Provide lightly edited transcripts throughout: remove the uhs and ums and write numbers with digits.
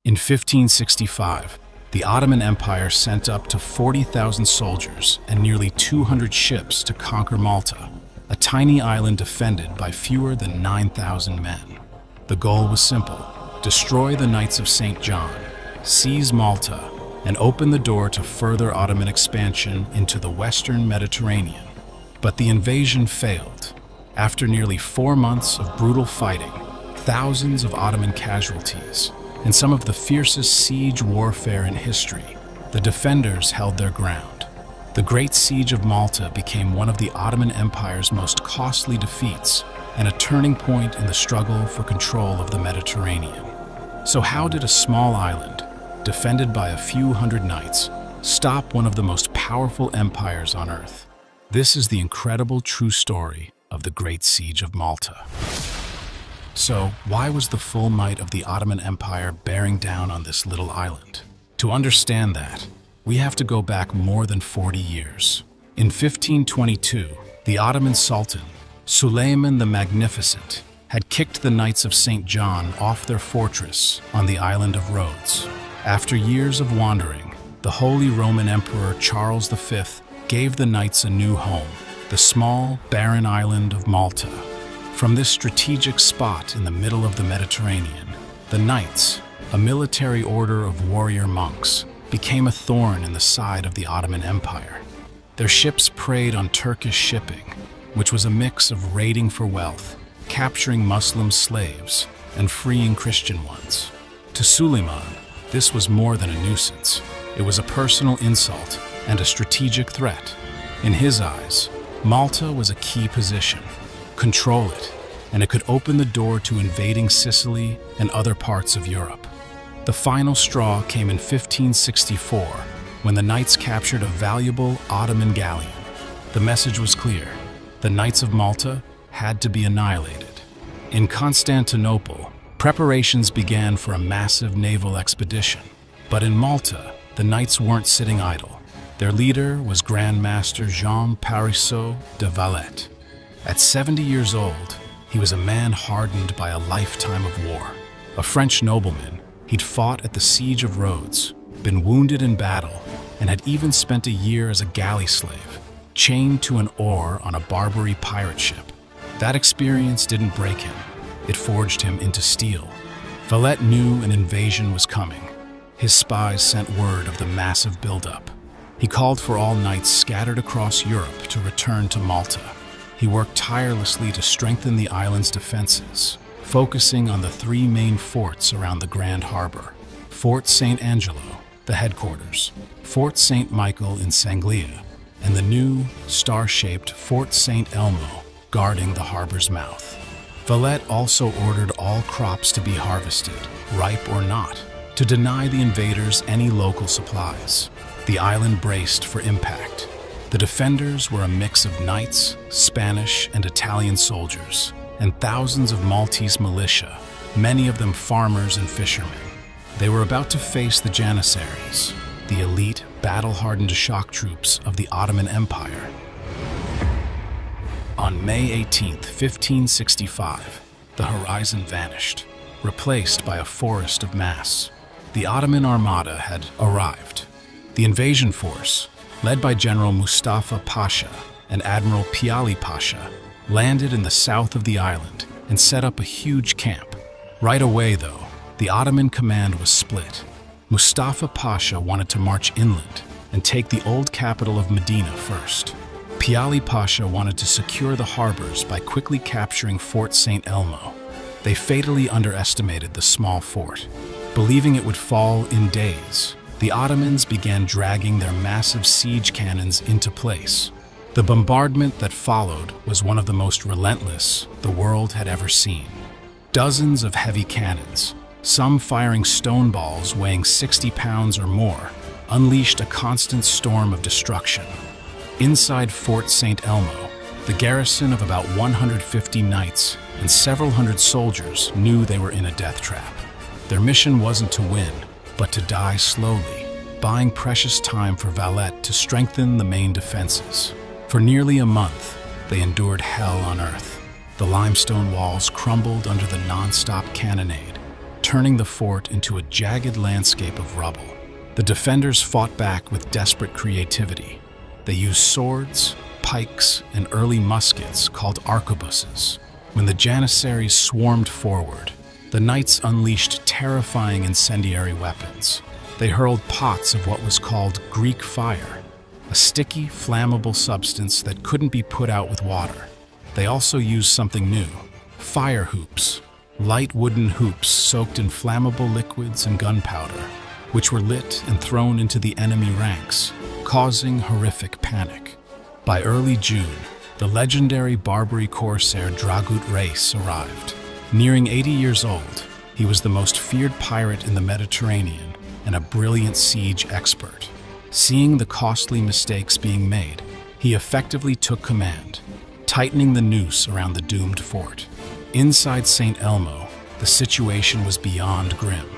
In 1565, the Ottoman Empire sent up to 40,000 soldiers and nearly 200 ships to conquer Malta, a tiny island defended by fewer than 9,000 men. The goal was simple: destroy the Knights of St. John, seize Malta, and open the door to further Ottoman expansion into the western Mediterranean. But the invasion failed. After nearly 4 months of brutal fighting, thousands of Ottoman casualties, and some of the fiercest siege warfare in history, the defenders held their ground. The Great Siege of Malta became one of the Ottoman Empire's most costly defeats and a turning point in the struggle for control of the Mediterranean. So how did a small island, defended by a few hundred knights, stop one of the most powerful empires on earth? This is the incredible true story of the Great Siege of Malta. So, why was the full might of the Ottoman Empire bearing down on this little island? To understand that, we have to go back more than 40 years. In 1522, the Ottoman Sultan, Suleiman the Magnificent, had kicked the Knights of St. John off their fortress on the island of Rhodes. After years of wandering, the Holy Roman Emperor Charles V gave the Knights a new home, the small, barren island of Malta. From this strategic spot in the middle of the Mediterranean, the Knights, a military order of warrior monks, became a thorn in the side of the Ottoman Empire. Their ships preyed on Turkish shipping, which was a mix of raiding for wealth, capturing Muslim slaves, and freeing Christian ones. To Suleiman, this was more than a nuisance. It was a personal insult and a strategic threat. In his eyes, Malta was a key position. Control it, and it could open the door to invading Sicily and other parts of Europe. The final straw came in 1564, when the Knights captured a valuable Ottoman galleon. The message was clear: the Knights of Malta had to be annihilated. In Constantinople, preparations began for a massive naval expedition. But in Malta, the Knights weren't sitting idle. Their leader was Grand Master Jean Parisot de Valette. At 70 years old, he was a man hardened by a lifetime of war. A French nobleman, he'd fought at the Siege of Rhodes, been wounded in battle, and had even spent a year as a galley slave, chained to an oar on a Barbary pirate ship. That experience didn't break him. It forged him into steel. Valette knew an invasion was coming. His spies sent word of the massive buildup. He called for all knights scattered across Europe to return to Malta. He worked tirelessly to strengthen the island's defenses, focusing on the 3 main forts around the Grand Harbor: Fort St. Angelo, the headquarters, Fort St. Michael in Sanglia, and the new, star-shaped Fort St. Elmo guarding the harbor's mouth. Valette also ordered all crops to be harvested, ripe or not, to deny the invaders any local supplies. The island braced for impact. The defenders were a mix of knights, Spanish and Italian soldiers, and thousands of Maltese militia, many of them farmers and fishermen. They were about to face the Janissaries, the elite, battle-hardened shock troops of the Ottoman Empire. On May 18, 1565, the horizon vanished, replaced by a forest of mass. The Ottoman Armada had arrived. The invasion force, led by General Mustafa Pasha and Admiral Piali Pasha, landed in the south of the island and set up a huge camp. Right away, though, the Ottoman command was split. Mustafa Pasha wanted to march inland and take the old capital of Medina first. Piali Pasha wanted to secure the harbors by quickly capturing Fort St. Elmo. They fatally underestimated the small fort. Believing it would fall in days, the Ottomans began dragging their massive siege cannons into place. The bombardment that followed was one of the most relentless the world had ever seen. Dozens of heavy cannons, some firing stone balls weighing 60 pounds or more, unleashed a constant storm of destruction. Inside Fort St. Elmo, the garrison of about 150 knights and several hundred soldiers knew they were in a death trap. Their mission wasn't to win, but to die slowly, buying precious time for Valette to strengthen the main defenses. For nearly a month, they endured hell on earth. The limestone walls crumbled under the non-stop cannonade. turning the fort into a jagged landscape of rubble. The defenders fought back with desperate creativity. They used swords, pikes, and early muskets called arquebuses. When the Janissaries swarmed forward, the knights unleashed terrifying incendiary weapons. They hurled pots of what was called Greek fire, a sticky, flammable substance that couldn't be put out with water. They also used something new, fire hoops, light wooden hoops soaked in flammable liquids and gunpowder, which were lit and thrown into the enemy ranks, causing horrific panic. By early June, the legendary Barbary corsair Dragut Reis arrived. Nearing 80 years old, he was the most feared pirate in the Mediterranean and a brilliant siege expert. Seeing the costly mistakes being made, he effectively took command, tightening the noose around the doomed fort. Inside St. Elmo, the situation was beyond grim.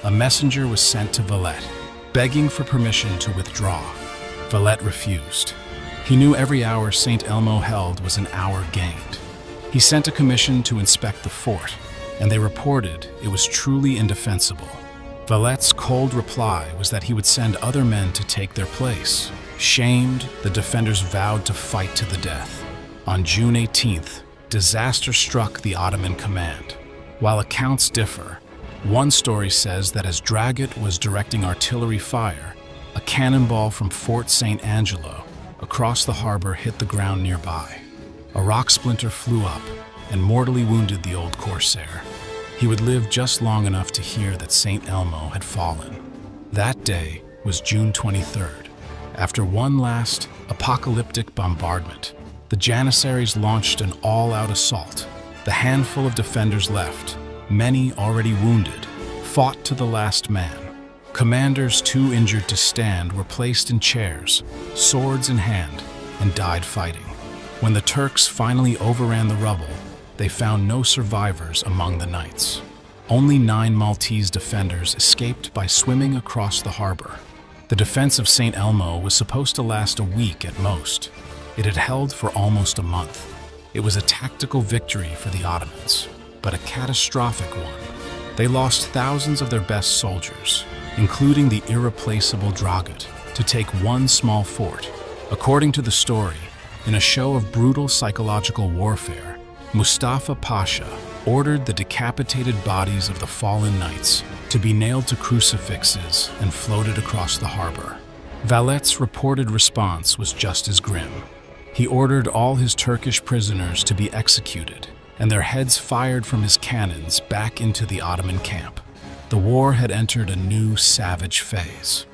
A messenger was sent to Valette, begging for permission to withdraw. Valette refused. He knew every hour St. Elmo held was an hour gained. He sent a commission to inspect the fort, and they reported it was truly indefensible. Valette's cold reply was that he would send other men to take their place. Shamed, the defenders vowed to fight to the death. On June 18th, disaster struck the Ottoman command. While accounts differ, one story says that as Dragut was directing artillery fire, a cannonball from Fort St. Angelo across the harbor hit the ground nearby. A rock splinter flew up and mortally wounded the old corsair. He would live just long enough to hear that St. Elmo had fallen. That day was June 23rd. After one last apocalyptic bombardment, the Janissaries launched an all-out assault. The handful of defenders left, many already wounded, fought to the last man. Commanders too injured to stand were placed in chairs, swords in hand, and died fighting. When the Turks finally overran the rubble, they found no survivors among the knights. Only 9 Maltese defenders escaped by swimming across the harbor. The defense of St. Elmo was supposed to last a week at most. It had held for almost a month. It was a tactical victory for the Ottomans, but a catastrophic one. They lost thousands of their best soldiers, including the irreplaceable Dragut, to take one small fort. According to the story, in a show of brutal psychological warfare, Mustafa Pasha ordered the decapitated bodies of the fallen knights to be nailed to crucifixes and floated across the harbor. Valette's reported response was just as grim. He ordered all his Turkish prisoners to be executed and their heads fired from his cannons back into the Ottoman camp. The war had entered a new savage phase.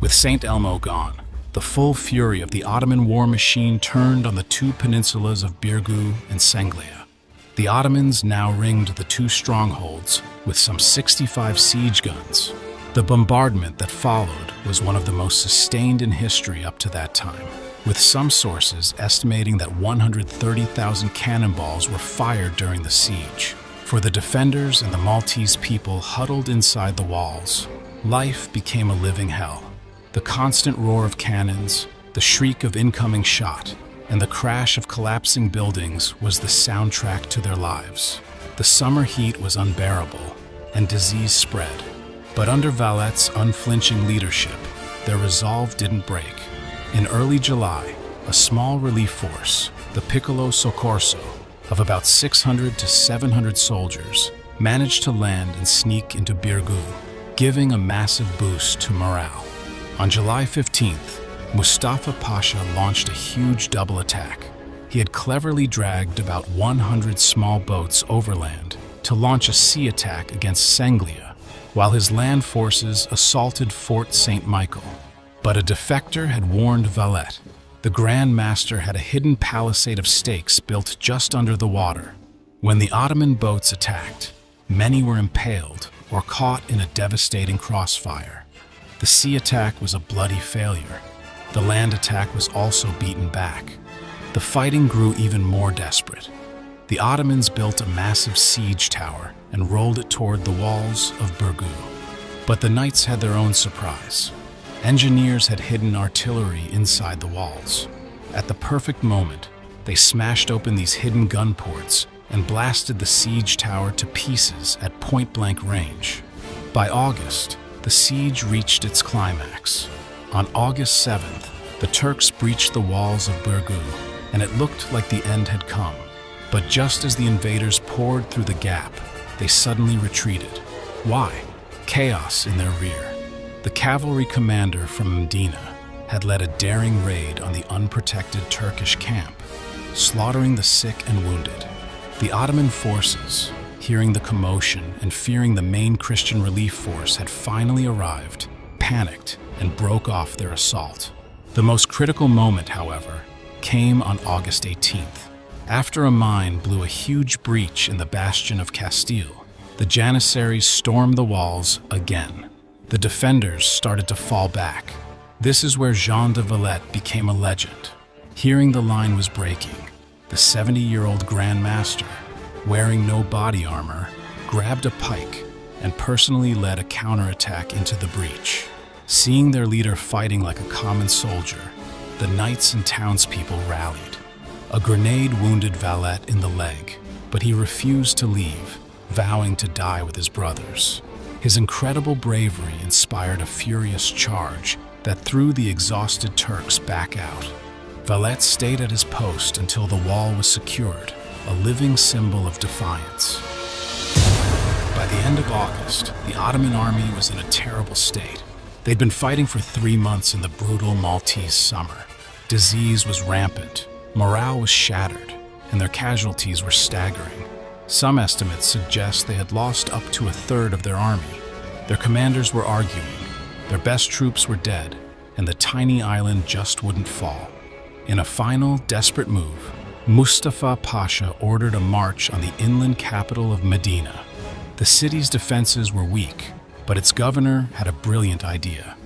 With St. Elmo gone, the full fury of the Ottoman war machine turned on the 2 peninsulas of Birgu and Senglia. The Ottomans now ringed the 2 strongholds with some 65 siege guns. The bombardment that followed was one of the most sustained in history up to that time, with some sources estimating that 130,000 cannonballs were fired during the siege. For the defenders and the Maltese people huddled inside the walls, life became a living hell. The constant roar of cannons, the shriek of incoming shot, and the crash of collapsing buildings was the soundtrack to their lives. The summer heat was unbearable, and disease spread. But under Valette's unflinching leadership, their resolve didn't break. In early July, a small relief force, the Piccolo Soccorso, of about 600 to 700 soldiers, managed to land and sneak into Birgu, giving a massive boost to morale. On July 15th, Mustafa Pasha launched a huge double attack. He had cleverly dragged about 100 small boats overland to launch a sea attack against Senglia, while his land forces assaulted Fort St. Michael. But a defector had warned Valette. The Grand Master had a hidden palisade of stakes built just under the water. When the Ottoman boats attacked, many were impaled or caught in a devastating crossfire. The sea attack was a bloody failure. The land attack was also beaten back. The fighting grew even more desperate. The Ottomans built a massive siege tower and rolled it toward the walls of Birgu. But the knights had their own surprise. Engineers had hidden artillery inside the walls. At the perfect moment, they smashed open these hidden gun ports and blasted the siege tower to pieces at point-blank range. By August, the siege reached its climax. On August 7th, the Turks breached the walls of Birgu, and it looked like the end had come. But just as the invaders poured through the gap, they suddenly retreated. Why? Chaos in their rear. The cavalry commander from Medina had led a daring raid on the unprotected Turkish camp, slaughtering the sick and wounded. The Ottoman forces, hearing the commotion and fearing the main Christian relief force had finally arrived, panicked and broke off their assault. The most critical moment, however, came on August 18th. After a mine blew a huge breach in the bastion of Castile, the Janissaries stormed the walls again. The defenders started to fall back. This is where Jean de Valette became a legend. Hearing the line was breaking, the 70-year-old Grand Master, wearing no body armor, grabbed a pike and personally led a counterattack into the breach. Seeing their leader fighting like a common soldier, the knights and townspeople rallied. A grenade wounded Valette in the leg, but he refused to leave, vowing to die with his brothers. His incredible bravery inspired a furious charge that threw the exhausted Turks back out. Valette stayed at his post until the wall was secured, a living symbol of defiance. By the end of August, the Ottoman army was in a terrible state. They'd been fighting for 3 months in the brutal Maltese summer. Disease was rampant, morale was shattered, and their casualties were staggering. Some estimates suggest they had lost up to a third of their army. Their commanders were arguing, their best troops were dead, and the tiny island just wouldn't fall. In a final, desperate move, Mustafa Pasha ordered a march on the inland capital of Medina. The city's defenses were weak, but its governor had a brilliant idea.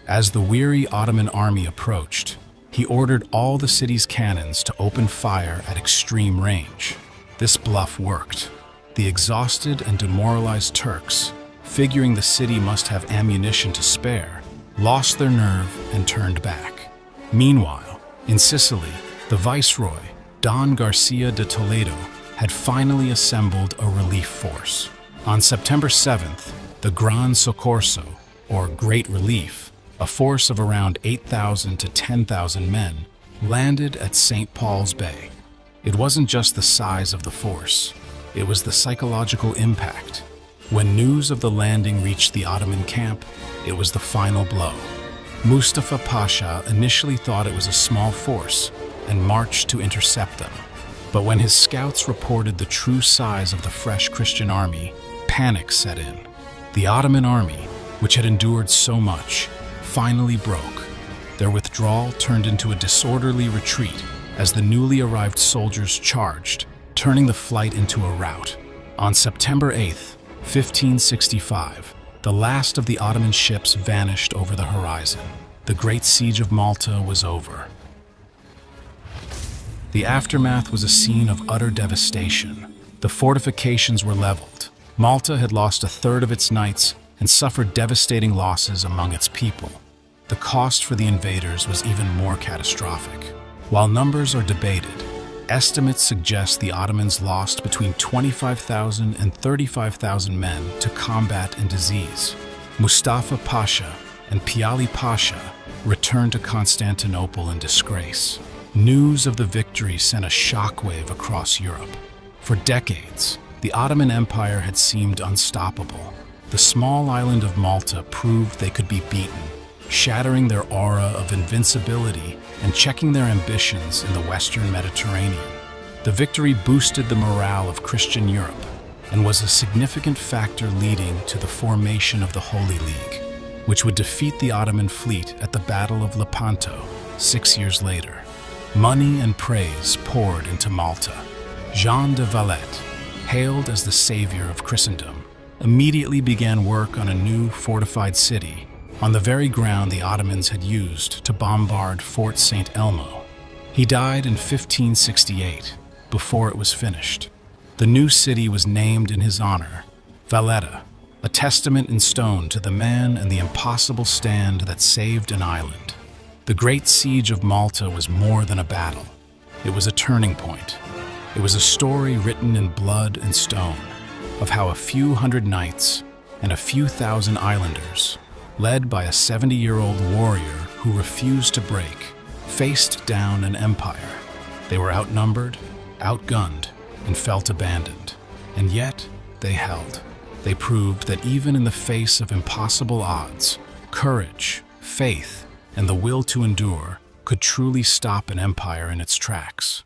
As the weary Ottoman army approached, he ordered all the city's cannons to open fire at extreme range. This bluff worked. The exhausted and demoralized Turks, figuring the city must have ammunition to spare, lost their nerve and turned back. Meanwhile, in Sicily, the viceroy, Don Garcia de Toledo, had finally assembled a relief force. On September 7th, the Gran Soccorso, or Great Relief, a force of around 8,000 to 10,000 men, landed at St. Paul's Bay. It wasn't just the size of the force, it was the psychological impact. When news of the landing reached the Ottoman camp, it was the final blow. Mustafa Pasha initially thought it was a small force and marched to intercept them. But when his scouts reported the true size of the fresh Christian army, panic set in. The Ottoman army, which had endured so much, finally broke. Their withdrawal turned into a disorderly retreat as the newly arrived soldiers charged, turning the flight into a rout. On September 8th, 1565, the last of the Ottoman ships vanished over the horizon. The Great Siege of Malta was over. The aftermath was a scene of utter devastation. The fortifications were leveled. Malta had lost a third of its knights and suffered devastating losses among its people. The cost for the invaders was even more catastrophic. While numbers are debated, estimates suggest the Ottomans lost between 25,000 and 35,000 men to combat and disease. Mustafa Pasha and Piali Pasha returned to Constantinople in disgrace. News of the victory sent a shockwave across Europe. For decades, the Ottoman Empire had seemed unstoppable. The small island of Malta proved they could be beaten, shattering their aura of invincibility and checking their ambitions in the Western Mediterranean. The victory boosted the morale of Christian Europe and was a significant factor leading to the formation of the Holy League, which would defeat the Ottoman fleet at the Battle of Lepanto 6 years later. Money and praise poured into Malta. Jean de Valette, hailed as the savior of Christendom, immediately began work on a new fortified city on the very ground the Ottomans had used to bombard Fort St. Elmo. He died in 1568, before it was finished. The new city was named in his honor, Valletta, a testament in stone to the man and the impossible stand that saved an island. The Great Siege of Malta was more than a battle. It was a turning point. It was a story written in blood and stone of how a few hundred knights and a few thousand islanders, led by a 70-year-old warrior who refused to break, faced down an empire. They were outnumbered, outgunned, and felt abandoned. And yet, they held. They proved that even in the face of impossible odds, courage, faith, and the will to endure could truly stop an empire in its tracks.